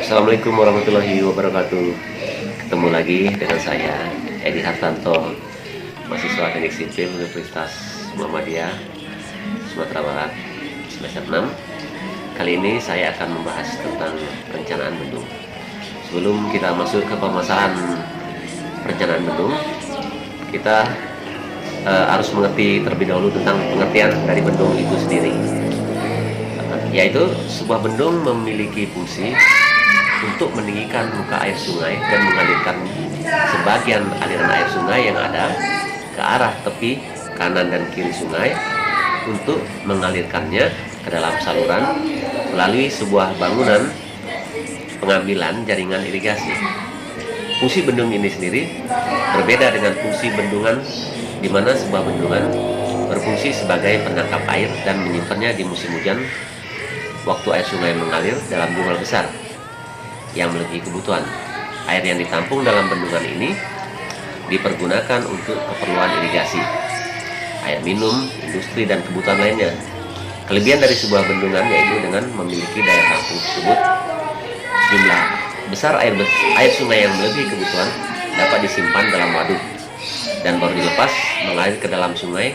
Assalamualaikum warahmatullahi wabarakatuh. Ketemu lagi dengan saya, Edi Hartanto, mahasiswa Teknik Sipil Universitas Muhammadiyah, Sumatera Barat, semester 6. Kali ini saya akan membahas tentang perencanaan bendung. Sebelum kita masuk ke permasalahan perencanaan bendung, kita harus mengerti terlebih dahulu tentang pengertian dari bendung itu sendiri. Yaitu sebuah bendung memiliki fungsi untuk meninggikan muka air sungai dan mengalirkan sebagian aliran air sungai yang ada ke arah tepi kanan dan kiri sungai untuk mengalirkannya ke dalam saluran melalui sebuah bangunan pengambilan jaringan irigasi. Fungsi bendung ini sendiri berbeda dengan fungsi bendungan, di mana sebuah bendungan berfungsi sebagai penangkap air dan menyimpannya di musim hujan waktu air sungai mengalir dalam jumlah besar yang melebihi kebutuhan. Air yang ditampung dalam bendungan ini dipergunakan untuk keperluan irigasi, air minum, industri, dan kebutuhan lainnya. Kelebihan dari sebuah bendungan yaitu dengan memiliki daya tampung tersebut, jumlah besar air sungai yang melebihi kebutuhan dapat disimpan dalam waduk dan baru dilepas mengalir ke dalam sungai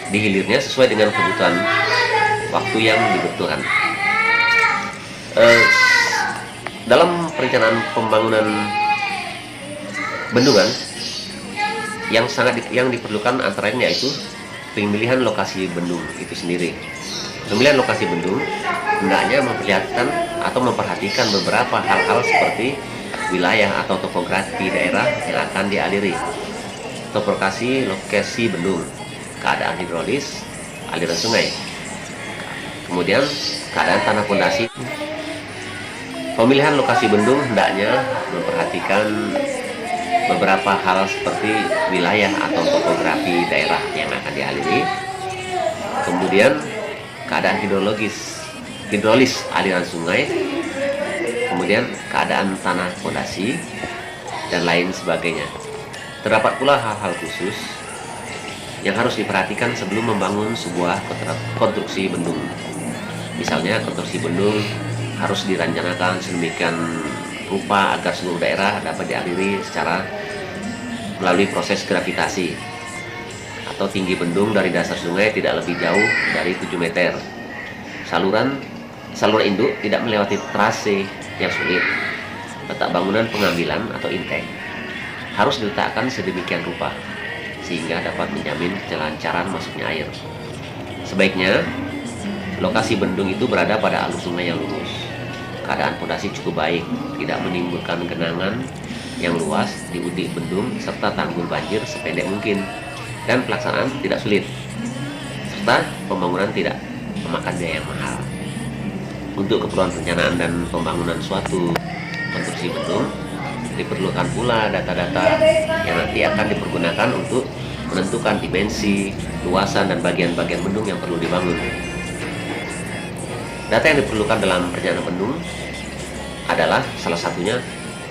di hilirnya sesuai dengan kebutuhan waktu yang dibutuhkan. Dalam perencanaan pembangunan bendungan yang diperlukan antara lain yaitu pemilihan lokasi bendung itu sendiri. Pemilihan lokasi bendung hendaknya memperlihatkan atau memperhatikan beberapa hal-hal seperti wilayah atau topografi daerah yang akan dialiri, topografis lokasi bendung, keadaan hidrolis aliran sungai, kemudian keadaan tanah pondasi. Pemilihan lokasi bendung hendaknya memperhatikan beberapa hal seperti wilayah atau topografi daerah yang akan dialiri, kemudian keadaan hidrolis aliran sungai, kemudian keadaan tanah pondasi, dan lain sebagainya. Terdapat pula hal-hal khusus yang harus diperhatikan sebelum membangun sebuah konstruksi bendung. Misalnya, konstruksi bendung harus direncanakan sedemikian rupa agar seluruh daerah dapat dialiri secara melalui proses gravitasi, atau tinggi bendung dari dasar sungai tidak lebih jauh dari 7 meter. Saluran induk tidak melewati trase yang sulit. Letak bangunan pengambilan atau intake harus diletakkan sedemikian rupa sehingga dapat menjamin kelancaran masuknya air. Sebaiknya lokasi bendung itu berada pada alur sungai yang lurus. Keadaan pondasi cukup baik, tidak menimbulkan genangan yang luas di udik bendung, serta tanggul banjir sependek mungkin, dan pelaksanaan tidak sulit, serta pembangunan tidak memakan biaya yang mahal. Untuk keperluan perencanaan dan pembangunan suatu konstruksi bendung, diperlukan pula data-data yang nanti akan dipergunakan untuk menentukan dimensi, luasan, dan bagian-bagian bendung yang perlu dibangun. Data yang diperlukan dalam perencanaan bendung adalah salah satunya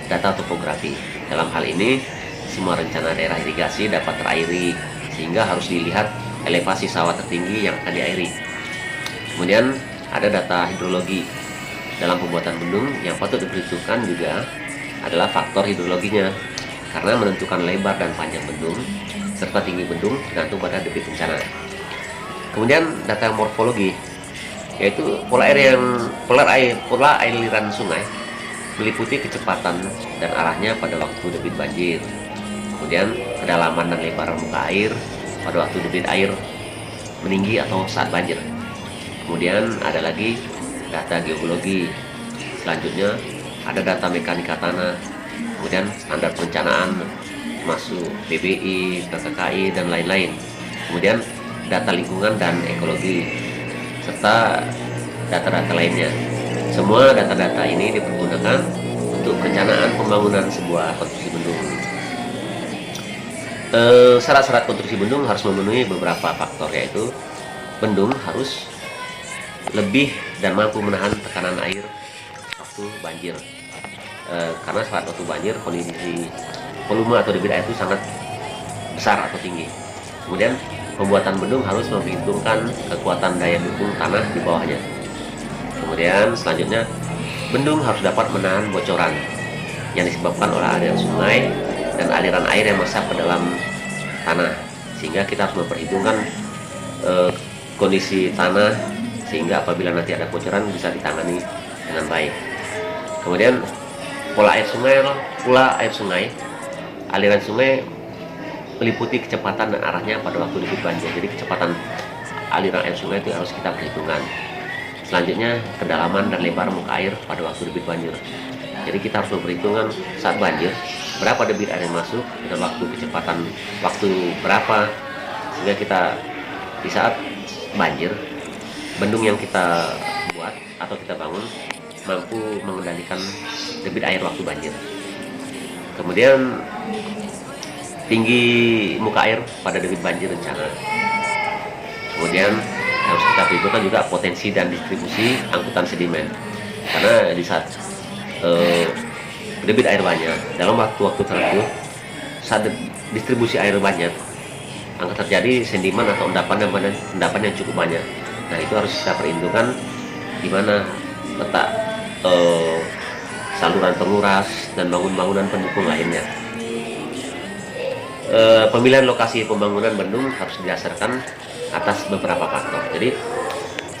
data topografi. Dalam hal ini, semua rencana daerah irigasi dapat terairi, sehingga harus dilihat elevasi sawah tertinggi yang akan diairi. Kemudian ada data hidrologi. Dalam pembuatan bendung yang patut diperhitungkan juga adalah faktor hidrologinya, karena menentukan lebar dan panjang bendung serta tinggi bendung tergantung pada debit bencana. Kemudian data morfologi, yaitu pola aliran sungai meliputi kecepatan dan arahnya pada waktu debit banjir, kemudian kedalaman dan lebar muka air pada waktu debit air meninggi atau saat banjir. Kemudian ada lagi data geologi. Selanjutnya ada data mekanika tanah, kemudian standar perencanaan termasuk PBI, KKKI, dan lain-lain. Kemudian data lingkungan dan ekologi, serta data-data lainnya. Semua data-data ini dipergunakan untuk perencanaan pembangunan sebuah konstruksi bendung. Syarat-syarat konstruksi bendung harus memenuhi beberapa faktor, yaitu bendung harus lebih dan mampu menahan tekanan air waktu banjir. Karena saat waktu banjir kondisi volume atau debit air itu sangat besar atau tinggi. Kemudian pembuatan bendung harus memperhitungkan kekuatan daya dukung tanah di bawahnya. Kemudian selanjutnya bendung harus dapat menahan bocoran yang disebabkan oleh aliran sungai dan aliran air yang masuk ke dalam tanah, sehingga kita harus memperhitungkan kondisi tanah sehingga apabila nanti ada bocoran bisa ditangani dengan baik. Kemudian pola air sungai, aliran sungai meliputi kecepatan dan arahnya pada waktu debit banjir. Jadi kecepatan aliran air sungai itu harus kita perhitungkan. Selanjutnya kedalaman dan lebar muka air pada waktu debit banjir. Jadi kita harus memperhitungkan saat banjir berapa debit air yang masuk dan kecepatan waktu berapa, sehingga kita di saat banjir bendung yang kita buat atau kita bangun mampu mengendalikan debit air waktu banjir. Kemudian tinggi muka air pada debit banjir rencana. Kemudian harus kita perhitungkan juga potensi dan distribusi angkutan sedimen, karena di saat debit air banyak dalam waktu-waktu tertentu, saat distribusi air banyak akan terjadi sedimen atau endapan yang cukup banyak. Nah, itu harus kita perhitungkan di mana letak saluran penguras dan bangunan pendukung lainnya. Pemilihan lokasi pembangunan bendung harus didasarkan atas beberapa faktor. Jadi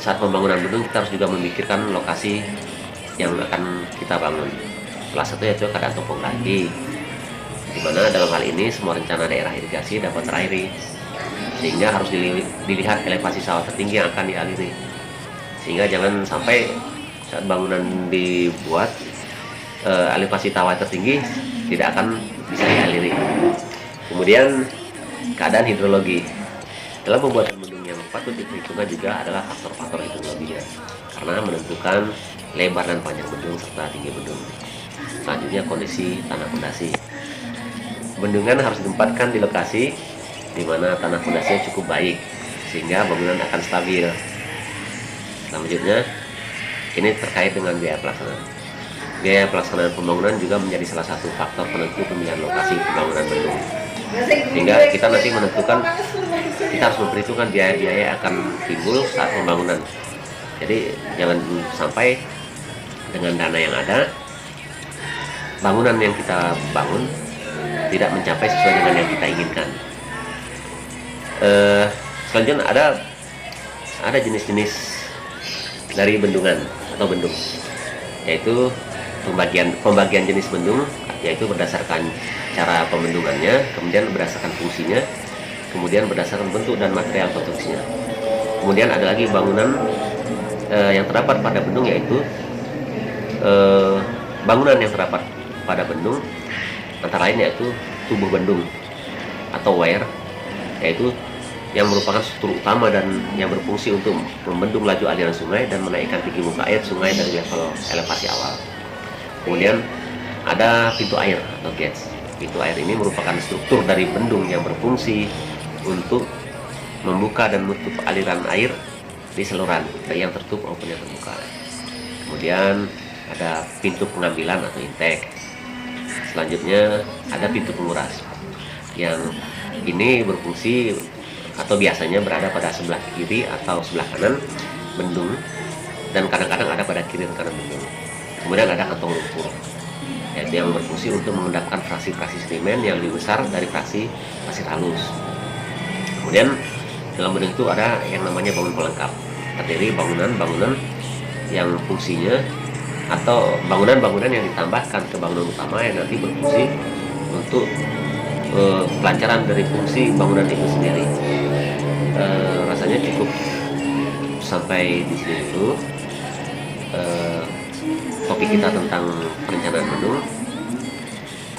saat pembangunan bendung kita harus juga memikirkan lokasi yang akan kita bangun. Salah satunya itu keadaan topografi, di mana dalam hal ini semua rencana daerah irigasi dapat terairi, sehingga harus dilihat elevasi sawah tertinggi yang akan dialiri, sehingga jangan sampai saat bangunan dibuat elevasi sawah tertinggi tidak akan bisa dialiri. Kemudian keadaan hidrologi. Dalam pembuatan bendung yang patut diperhitungkan juga adalah faktor-faktor hidrologinya, karena menentukan lebar dan panjang bendung serta tinggi bendung. Selanjutnya kondisi tanah fondasi. Bendungan harus ditempatkan di lokasi di mana tanah fondasinya cukup baik sehingga bangunan akan stabil. Selanjutnya ini terkait dengan biaya pelaksanaan. Biaya pelaksanaan pembangunan juga menjadi salah satu faktor penentu pemilihan lokasi pembangunan bendung. Sehingga kita nanti menentukan, kita harus memperhitungkan biaya-biaya yang akan timbul saat pembangunan. Jadi jangan sampai dengan dana yang ada, bangunan yang kita bangun tidak mencapai sesuai dengan yang kita inginkan. Selanjutnya ada jenis-jenis dari bendungan atau bendung, yaitu pembagian jenis bendung, yaitu berdasarkan cara pembendungannya, kemudian berdasarkan fungsinya, kemudian berdasarkan bentuk dan material konstruksinya. Kemudian ada lagi bangunan yang terdapat pada bendung, yaitu bangunan yang terdapat pada bendung antara lain yaitu tubuh bendung atau weir, yaitu yang merupakan struktur utama dan yang berfungsi untuk membendung laju aliran sungai dan menaikkan tinggi muka air sungai dari level elevasi awal. Kemudian ada pintu air atau gates. Pintu air ini merupakan struktur dari bendung yang berfungsi untuk membuka dan menutup aliran air di saluran, baik yang tertutup maupun yang terbuka. Kemudian ada pintu pengambilan atau intake. Selanjutnya ada pintu penguras, yang ini berfungsi atau biasanya berada pada sebelah kiri atau sebelah kanan bendung, dan kadang-kadang ada pada kiri dan kanan bendung. Kemudian ada kantong lumpur, yaitu yang berfungsi untuk mengendapkan fraksi-fraksi sedimen yang lebih besar dari fraksi pasir halus. Kemudian dalam bendung itu ada yang namanya bangun pelengkap, terdiri bangunan-bangunan yang fungsinya atau bangunan-bangunan yang ditambahkan ke bangunan utama yang nanti berfungsi untuk kelancaran dari fungsi bangunan itu sendiri. Rasanya cukup sampai di sini dulu topik kita tentang perencanaan bendung.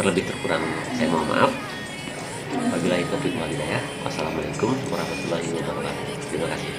Terlebih terkurang saya mohon maaf. Wabillahi taufiq wal hidayah. Wassalamualaikum warahmatullahi wabarakatuh. Terima kasih.